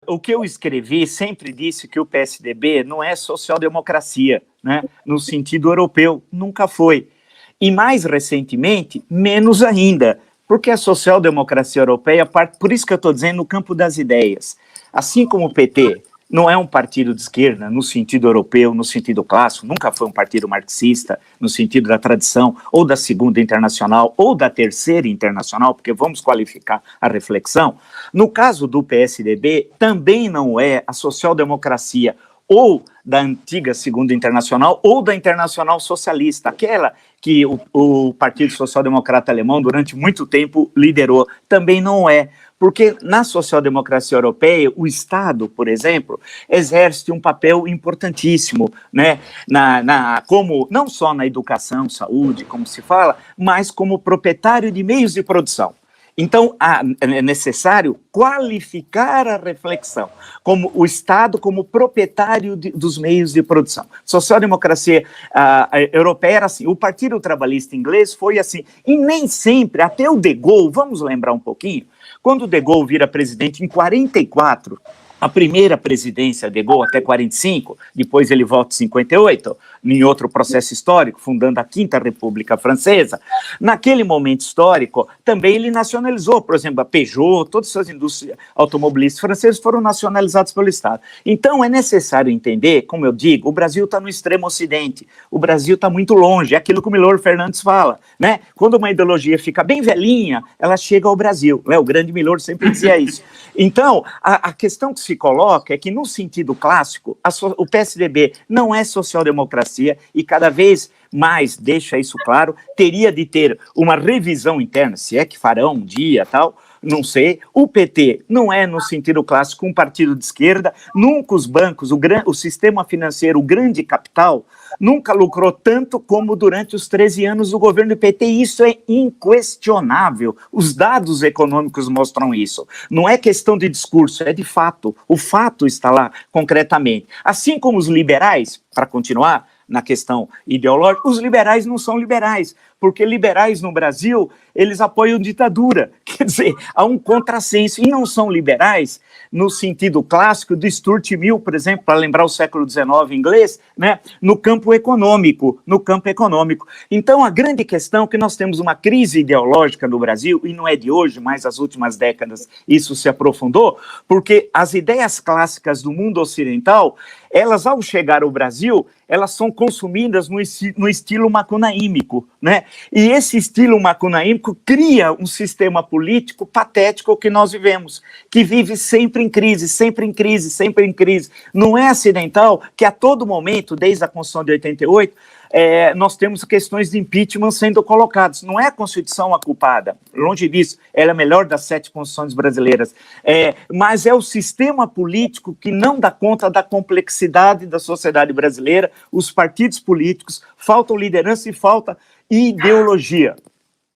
o que eu escrevi sempre disse que o PSDB não é social-democracia, né, no sentido europeu, nunca foi. E mais recentemente, menos ainda, porque a social-democracia europeia, por isso que eu estou dizendo, no campo das ideias. Assim como o PT não é um partido de esquerda no sentido europeu, no sentido clássico, nunca foi um partido marxista, no sentido da tradição, ou da segunda internacional, ou da terceira internacional, porque vamos qualificar a reflexão. No caso do PSDB, também não é a social-democracia ou da antiga Segunda Internacional, ou da Internacional Socialista, aquela que o Partido Social Democrata Alemão, durante muito tempo, liderou. Também não é, porque na social-democracia europeia, o Estado, por exemplo, exerce um papel importantíssimo, né, como, não só na educação, saúde, como se fala, mas como proprietário de meios de produção. Então, é necessário qualificar a reflexão, como o Estado como proprietário dos meios de produção. Social-democracia europeia era assim, o Partido Trabalhista inglês foi assim, e nem sempre, até o De Gaulle, vamos lembrar um pouquinho, quando o De Gaulle vira presidente em 44, a primeira presidência de Gaulle até 45, depois ele volta em 58, em outro processo histórico, fundando a Quinta República Francesa. Naquele momento histórico, também ele nacionalizou, por exemplo, a Peugeot, todas as indústrias automobilísticas francesas foram nacionalizadas pelo Estado. Então, é necessário entender, como eu digo, o Brasil está no extremo ocidente, o Brasil está muito longe, é aquilo que o Milor Fernandes fala, né? Quando uma ideologia fica bem velhinha, ela chega ao Brasil, né? O grande Milor sempre dizia isso. Então, a questão que se coloca é que, no sentido clássico, o PSDB não é social-democracia e cada vez mais, deixa isso claro, teria de ter uma revisão interna, se é que farão um dia, tal, não sei. O PT não é, no sentido clássico, um partido de esquerda, nunca os bancos, o sistema financeiro, o grande capital, nunca lucrou tanto como durante os 13 anos do governo do PT, e isso é inquestionável. Os dados econômicos mostram isso. Não é questão de discurso, é de fato. O fato está lá concretamente. Assim como os liberais, para continuar na questão ideológica, os liberais não são liberais, porque liberais no Brasil, eles apoiam ditadura. Quer dizer, há um contrassenso, e não são liberais no sentido clássico do Stuart Mill, por exemplo, para lembrar o século XIX inglês, né, no campo econômico, Então, a grande questão é que nós temos uma crise ideológica no Brasil, e não é de hoje, mas as últimas décadas isso se aprofundou, porque as ideias clássicas do mundo ocidental, elas, ao chegar ao Brasil, elas são consumidas no estilo macunaímico, né? E esse estilo macunaímico cria um sistema político patético que nós vivemos, que vive sempre em crise, sempre em crise, sempre em crise. Não é acidental que a todo momento, desde a Constituição de 88, nós temos questões de impeachment sendo colocadas. Não é a Constituição a culpada, longe disso, ela é a melhor das 7 Constituições brasileiras, mas é o sistema político que não dá conta da complexidade da sociedade brasileira, os partidos políticos, faltam liderança e falta ideologia.